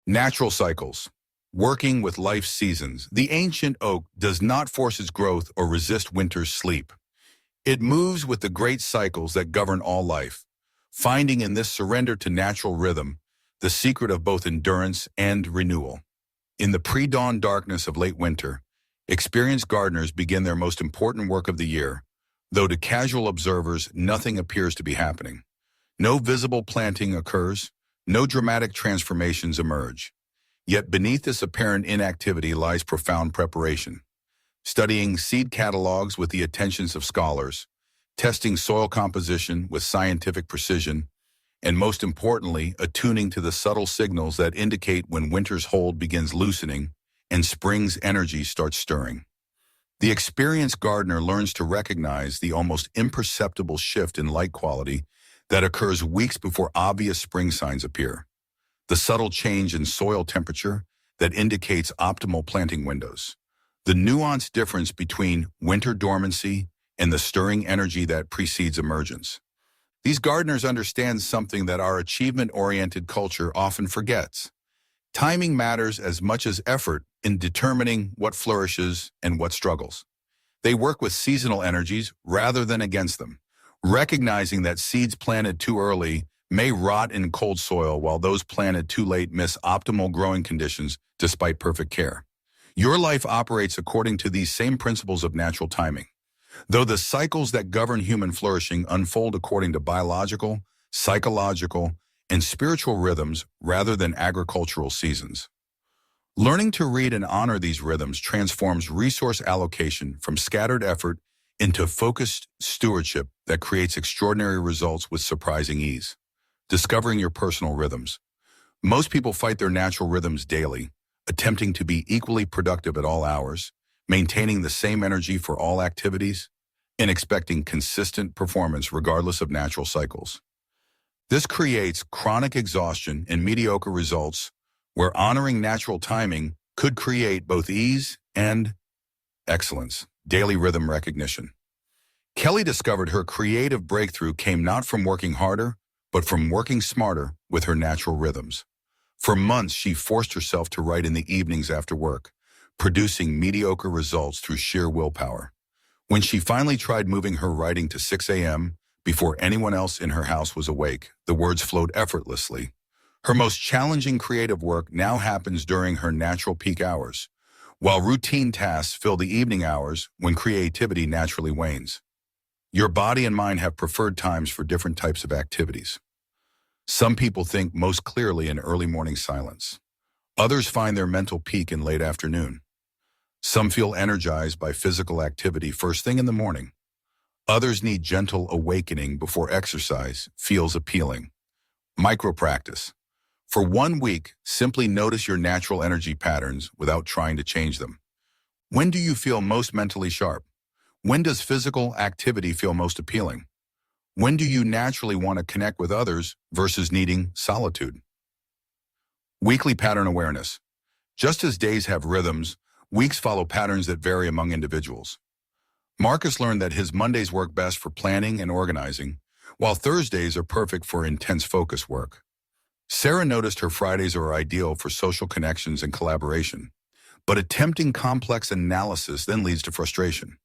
Natural cycles. Working with life's seasons, the ancient oak does not force its growth or resist winter's sleep. It moves with the great cycles that govern all life, finding in this surrender to natural rhythm the secret of both endurance and renewal. In the pre-dawn darkness of late winter, experienced gardeners begin their most important work of the year, though to casual observers nothing appears to be happening. No visible planting occurs, no dramatic transformations emerge. Yet beneath this apparent inactivity lies profound preparation. Studying seed catalogs with the attentions of scholars, testing soil composition with scientific precision, and most importantly, attuning to the subtle signals that indicate when winter's hold begins loosening and spring's energy starts stirring. The experienced gardener learns to recognize the almost imperceptible shift in light quality that occurs weeks before obvious spring signs appear. The subtle change in soil temperature that indicates optimal planting windows. The nuanced difference between winter dormancy and the stirring energy that precedes emergence. These gardeners understand something that our achievement-oriented culture often forgets. Timing matters as much as effort in determining what flourishes and what struggles. They work with seasonal energies rather than against them, recognizing that seeds planted too early may rot in cold soil while those planted too late miss optimal growing conditions despite perfect care. Your life operates according to these same principles of natural timing. Though the cycles that govern human flourishing unfold according to biological, psychological, and spiritual rhythms rather than agricultural seasons. Learning to read and honor these rhythms transforms resource allocation from scattered effort into focused stewardship that creates extraordinary results with surprising ease. Discovering your personal rhythms. Most people fight their natural rhythms daily, attempting to be equally productive at all hours, maintaining the same energy for all activities, and expecting consistent performance regardless of natural cycles. This creates chronic exhaustion and mediocre results where honoring natural timing could create both ease and excellence. Daily rhythm recognition. Kelly discovered her creative breakthrough came not from working harder, but from working smarter with her natural rhythms. For months, she forced herself to write in the evenings after work, producing mediocre results through sheer willpower. When she finally tried moving her writing to 6 a.m., before anyone else in her house was awake, the words flowed effortlessly. Her most challenging creative work now happens during her natural peak hours, while routine tasks fill the evening hours when creativity naturally wanes. Your body and mind have preferred times for different types of activities. Some people think most clearly in early morning silence. Others find their mental peak in late afternoon. Some feel energized by physical activity first thing in the morning. Others need gentle awakening before exercise feels appealing. Micro-practice. For 1 week, simply notice your natural energy patterns without trying to change them. When do you feel most mentally sharp? When does physical activity feel most appealing? When do you naturally want to connect with others versus needing solitude? Weekly pattern awareness. Just as days have rhythms, weeks follow patterns that vary among individuals. Marcus learned that his Mondays work best for planning and organizing, while Thursdays are perfect for intense focus work. Sarah noticed her Fridays are ideal for social connections and collaboration, but attempting complex analysis then leads to frustration.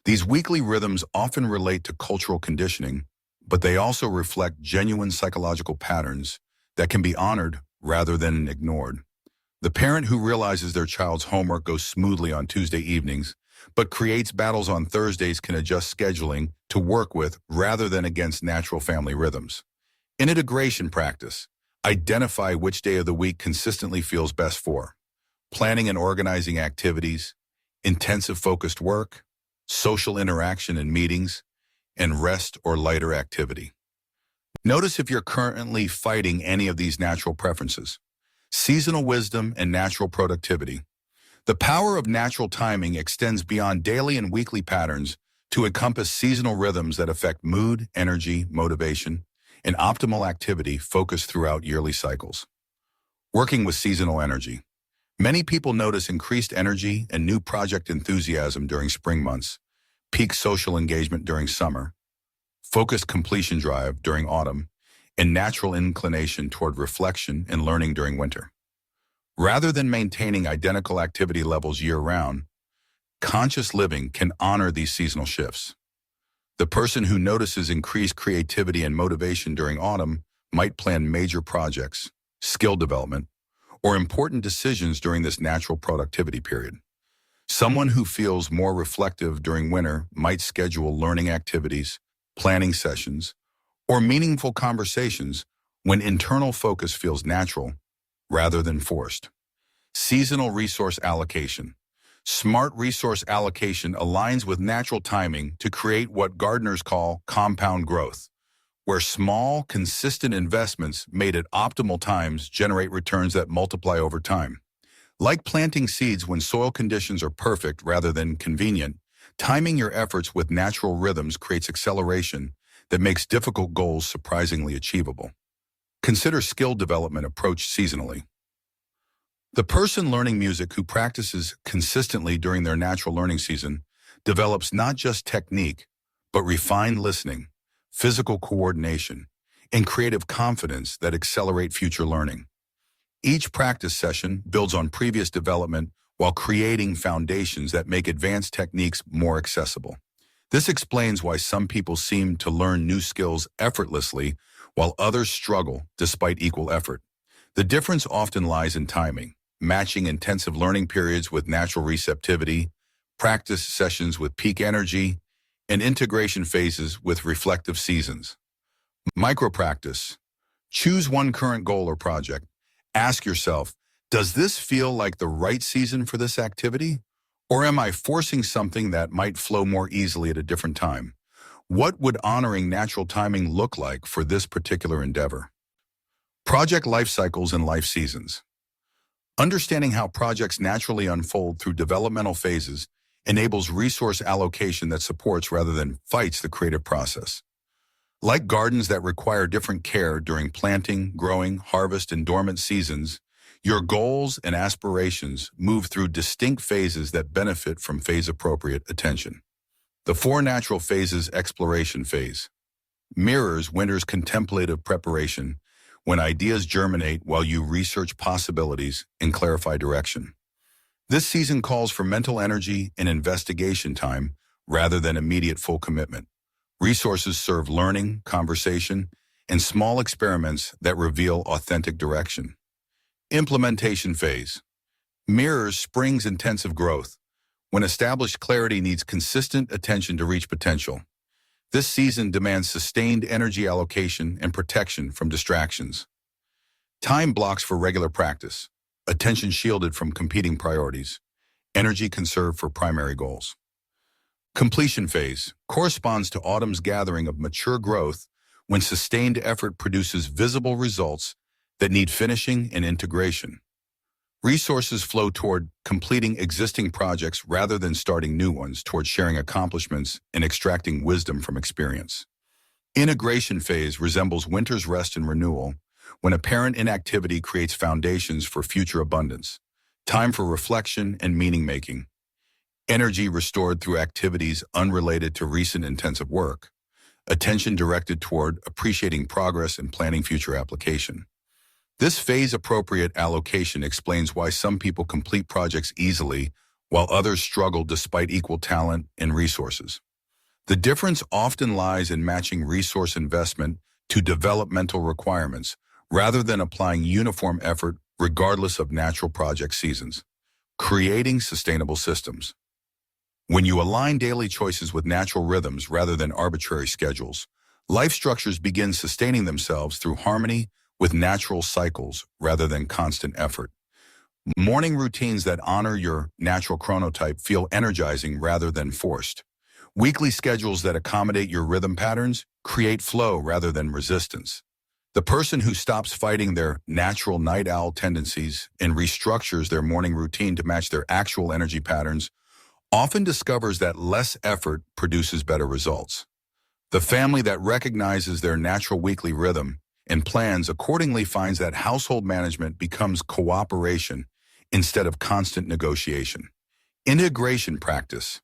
These weekly rhythms often relate to cultural conditioning, but they also reflect genuine psychological patterns that can be honored rather than ignored. The parent who realizes their child's homework goes smoothly on Tuesday evenings, but creates battles on Thursdays can adjust scheduling to work with rather than against natural family rhythms. In integration practice, identify which day of the week consistently feels best for planning and organizing activities, intensive focused work, social interaction and meetings, and rest or lighter activity. Notice if you're currently fighting any of these natural preferences. Seasonal wisdom and natural productivity. The power of natural timing extends beyond daily and weekly patterns to encompass seasonal rhythms that affect mood, energy, motivation, and optimal activity focused throughout yearly cycles. Working with seasonal energy. Many people notice increased energy and new project enthusiasm during spring months, peak social engagement during summer, focused completion drive during autumn, and natural inclination toward reflection and learning during winter. Rather than maintaining identical activity levels year-round, conscious living can honor these seasonal shifts. The person who notices increased creativity and motivation during autumn might plan major projects, skill development, or important decisions during this natural productivity period. Someone who feels more reflective during winter might schedule learning activities, planning sessions, or meaningful conversations when internal focus feels natural rather than forced. Seasonal resource allocation. Smart resource allocation aligns with natural timing to create what gardeners call compound growth, where small, consistent investments made at optimal times generate returns that multiply over time. Like planting seeds when soil conditions are perfect rather than convenient, timing your efforts with natural rhythms creates acceleration that makes difficult goals surprisingly achievable. Consider skill development approached seasonally. The person learning music who practices consistently during their natural learning season develops not just technique, but refined listening, physical coordination, and creative confidence that accelerate future learning. Each practice session builds on previous development while creating foundations that make advanced techniques more accessible. This explains why some people seem to learn new skills effortlessly while others struggle despite equal effort. The difference often lies in timing, matching intensive learning periods with natural receptivity, practice sessions with peak energy, and integration phases with reflective seasons. Micro-practice. Choose one current goal or project. Ask yourself, does this feel like the right season for this activity? Or am I forcing something that might flow more easily at a different time? What would honoring natural timing look like for this particular endeavor? Project life cycles and life seasons. Understanding how projects naturally unfold through developmental phases enables resource allocation that supports rather than fights the creative process. Like gardens that require different care during planting, growing, harvest, and dormant seasons, your goals and aspirations move through distinct phases that benefit from phase-appropriate attention. The four natural phases exploration phase mirrors winter's contemplative preparation when ideas germinate while you research possibilities and clarify direction. This season calls for mental energy and investigation time rather than immediate full commitment. Resources serve learning, conversation, and small experiments that reveal authentic direction. Implementation phase mirrors spring's intensive growth when established clarity needs consistent attention to reach potential. This season demands sustained energy allocation and protection from distractions. Time blocks for regular practice, attention shielded from competing priorities, energy conserved for primary goals. Completion phase corresponds to autumn's gathering of mature growth when sustained effort produces visible results that need finishing and integration. Resources flow toward completing existing projects rather than starting new ones, toward sharing accomplishments and extracting wisdom from experience. Integration phase resembles winter's rest and renewal when apparent inactivity creates foundations for future abundance. Time for reflection and meaning-making. Energy restored through activities unrelated to recent intensive work. Attention directed toward appreciating progress and planning future application. This phase-appropriate allocation explains why some people complete projects easily while others struggle despite equal talent and resources. The difference often lies in matching resource investment to developmental requirements rather than applying uniform effort regardless of natural project seasons. Creating sustainable systems. When you align daily choices with natural rhythms rather than arbitrary schedules, life structures begin sustaining themselves through harmony with natural cycles rather than constant effort. Morning routines that honor your natural chronotype feel energizing rather than forced. Weekly schedules that accommodate your rhythm patterns create flow rather than resistance. The person who stops fighting their natural night owl tendencies and restructures their morning routine to match their actual energy patterns often discovers that less effort produces better results. The family that recognizes their natural weekly rhythm and plans accordingly finds that household management becomes cooperation instead of constant negotiation. Integration practice.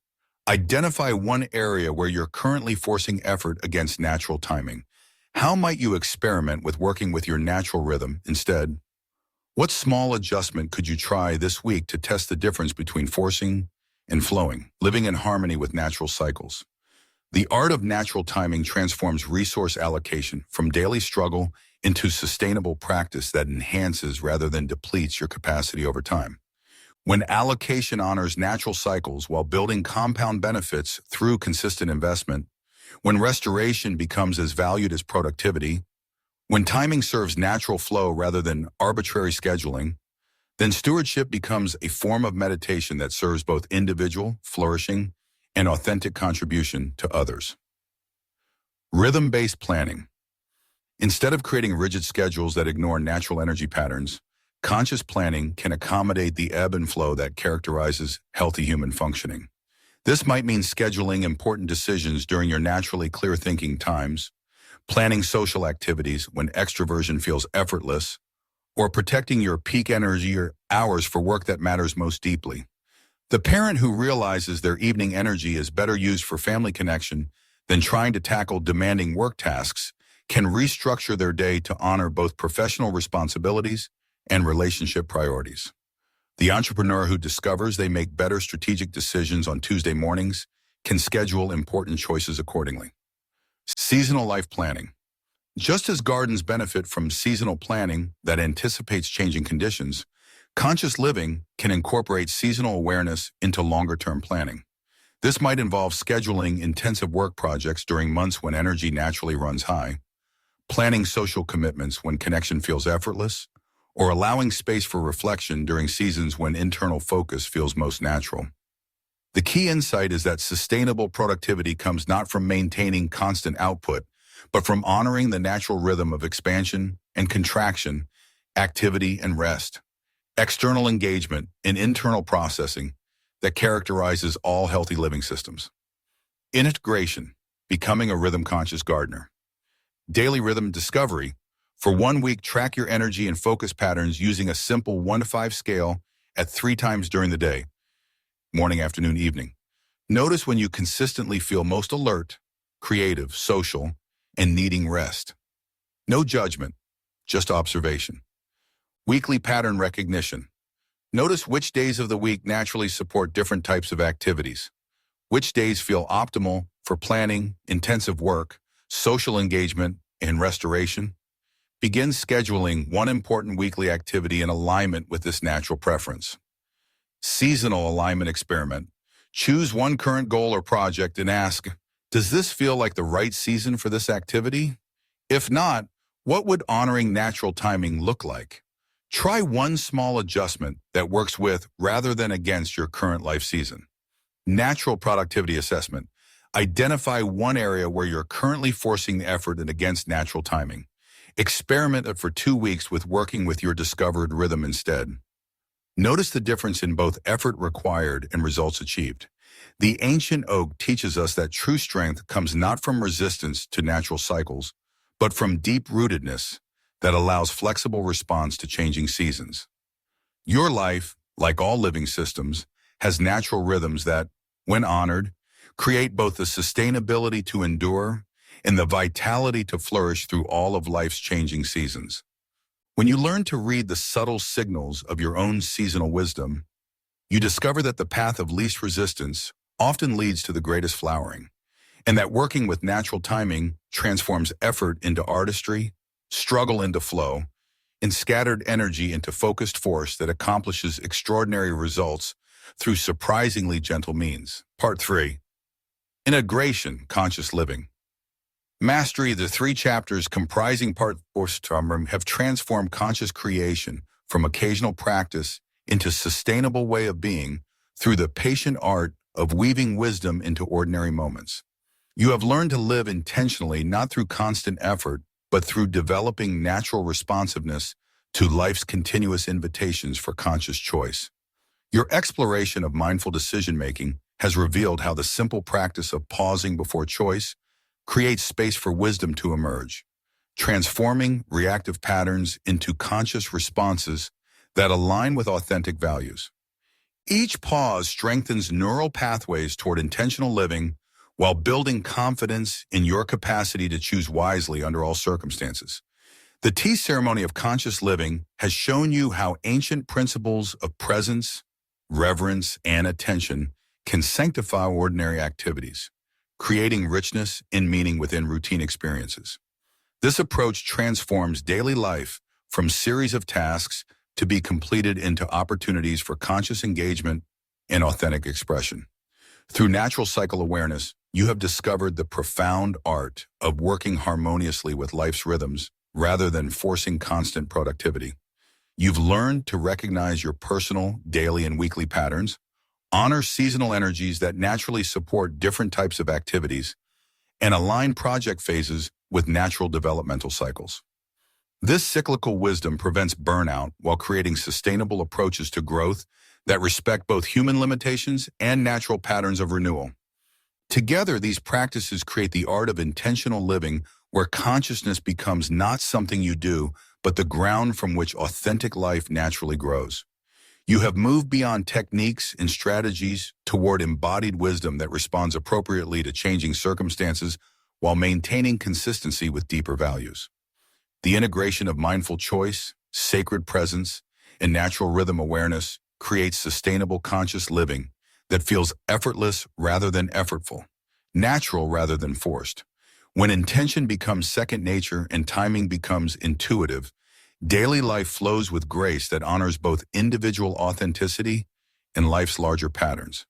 Identify one area where you're currently forcing effort against natural timing. How might you experiment with working with your natural rhythm instead? What small adjustment could you try this week to test the difference between forcing and flowing, living in harmony with natural cycles? The art of natural timing transforms resource allocation from daily struggle into sustainable practice that enhances rather than depletes your capacity over time. When allocation honors natural cycles while building compound benefits through consistent investment, when restoration becomes as valued as productivity, when timing serves natural flow rather than arbitrary scheduling, then stewardship becomes a form of meditation that serves both individual flourishing and authentic contribution to others. Rhythm-based planning. Instead of creating rigid schedules that ignore natural energy patterns, conscious planning can accommodate the ebb and flow that characterizes healthy human functioning. This might mean scheduling important decisions during your naturally clear-thinking times, planning social activities when extroversion feels effortless, or protecting your peak energy or hours for work that matters most deeply. The parent who realizes their evening energy is better used for family connection than trying to tackle demanding work tasks can restructure their day to honor both professional responsibilities and relationship priorities. The entrepreneur who discovers they make better strategic decisions on Tuesday mornings can schedule important choices accordingly. Seasonal life planning. Just as gardens benefit from seasonal planning that anticipates changing conditions, conscious living can incorporate seasonal awareness into longer-term planning. This might involve scheduling intensive work projects during months when energy naturally runs high, planning social commitments when connection feels effortless, or allowing space for reflection during seasons when internal focus feels most natural. The key insight is that sustainable productivity comes not from maintaining constant output, but from honoring the natural rhythm of expansion and contraction, activity and rest, external engagement and internal processing that characterizes all healthy living systems. Integration, becoming a rhythm-conscious gardener. Daily rhythm discovery. For 1 week, track your energy and focus patterns using a simple 1 to 5 scale at 3 times during the day, morning, afternoon, evening. Notice when you consistently feel most alert, creative, social, and needing rest. No judgment, just observation. Weekly pattern recognition. Notice which days of the week naturally support different types of activities. Which days feel optimal for planning, intensive work, social engagement, and restoration. Begin scheduling one important weekly activity in alignment with this natural preference. Seasonal alignment experiment. Choose one current goal or project and ask, does this feel like the right season for this activity? If not, what would honoring natural timing look like? Try one small adjustment that works with rather than against your current life season. Natural productivity assessment. Identify one area where you're currently forcing the effort and against natural timing. Experiment for 2 weeks with working with your discovered rhythm instead. Notice the difference in both effort required and results achieved. The ancient oak teaches us that true strength comes not from resistance to natural cycles, but from deep-rootedness that allows flexible response to changing seasons. Your life, like all living systems, has natural rhythms that, when honored, create both the sustainability to endure and the vitality to flourish through all of life's changing seasons. When you learn to read the subtle signals of your own seasonal wisdom, you discover that the path of least resistance often leads to the greatest flowering, and that working with natural timing transforms effort into artistry, struggle into flow, and scattered energy into focused force that accomplishes extraordinary results through surprisingly gentle means. Part 3. Integration, Conscious Living. Mastery, the 3 chapters comprising Part 4 have transformed conscious creation from occasional practice into sustainable way of being through the patient art of weaving wisdom into ordinary moments. You have learned to live intentionally not through constant effort, but through developing natural responsiveness to life's continuous invitations for conscious choice. Your exploration of mindful decision-making has revealed how the simple practice of pausing before choice creates space for wisdom to emerge, transforming reactive patterns into conscious responses that align with authentic values. Each pause strengthens neural pathways toward intentional living while building confidence in your capacity to choose wisely under all circumstances. The tea ceremony of conscious living has shown you how ancient principles of presence, reverence, and attention can sanctify ordinary activities, creating richness and meaning within routine experiences. This approach transforms daily life from series of tasks to be completed into opportunities for conscious engagement and authentic expression. Through natural cycle awareness, you have discovered the profound art of working harmoniously with life's rhythms rather than forcing constant productivity. You've learned to recognize your personal, daily, and weekly patterns, honor seasonal energies that naturally support different types of activities, and align project phases with natural developmental cycles. This cyclical wisdom prevents burnout while creating sustainable approaches to growth that respect both human limitations and natural patterns of renewal. Together, these practices create the art of intentional living where consciousness becomes not something you do, but the ground from which authentic life naturally grows. You have moved beyond techniques and strategies toward embodied wisdom that responds appropriately to changing circumstances while maintaining consistency with deeper values. The integration of mindful choice, sacred presence, and natural rhythm awareness creates sustainable conscious living that feels effortless rather than effortful, natural rather than forced. When intention becomes second nature and timing becomes intuitive, daily life flows with grace that honors both individual authenticity and life's larger patterns.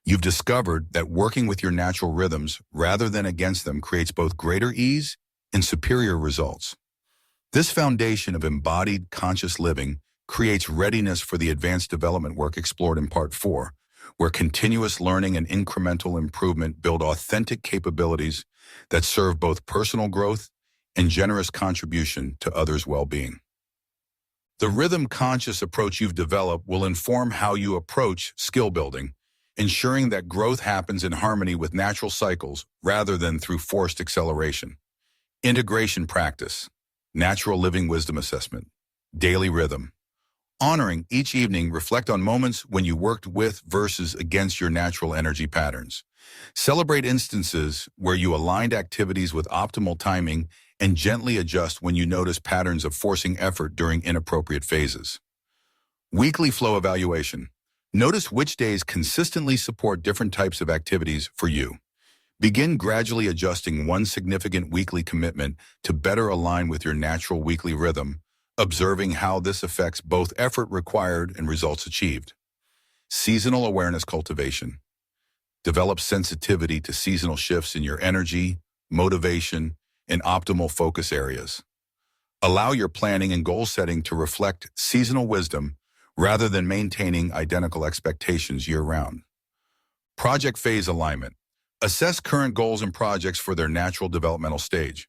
You've discovered that working with your natural rhythms rather than against them creates both greater ease and superior results. This foundation of embodied conscious living creates readiness for the advanced development work explored in Part 4, where continuous learning and incremental improvement build authentic capabilities that serve both personal growth and generous contribution to others' well-being. The rhythm-conscious approach you've developed will inform how you approach skill building, ensuring that growth happens in harmony with natural cycles rather than through forced acceleration. Integration practice, natural living wisdom assessment, daily rhythm. Honoring each evening, reflect on moments when you worked with versus against your natural energy patterns. Celebrate instances where you aligned activities with optimal timing and gently adjust when you notice patterns of forcing effort during inappropriate phases. Weekly flow evaluation. Notice which days consistently support different types of activities for you. Begin gradually adjusting one significant weekly commitment to better align with your natural weekly rhythm, observing how this affects both effort required and results achieved. Seasonal awareness cultivation. Develop sensitivity to seasonal shifts in your energy, motivation, and optimal focus areas. Allow your planning and goal setting to reflect seasonal wisdom rather than maintaining identical expectations year-round. Project phase alignment. Assess current goals and projects for their natural developmental stage.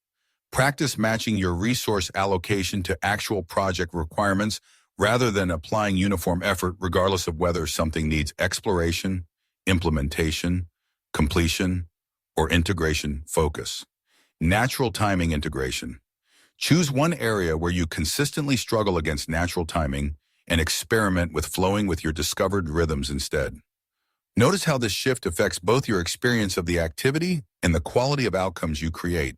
Practice matching your resource allocation to actual project requirements rather than applying uniform effort regardless of whether something needs exploration, implementation, completion, or integration focus. Natural timing integration. Choose one area where you consistently struggle against natural timing and experiment with flowing with your discovered rhythms instead. Notice how this shift affects both your experience of the activity and the quality of outcomes you create.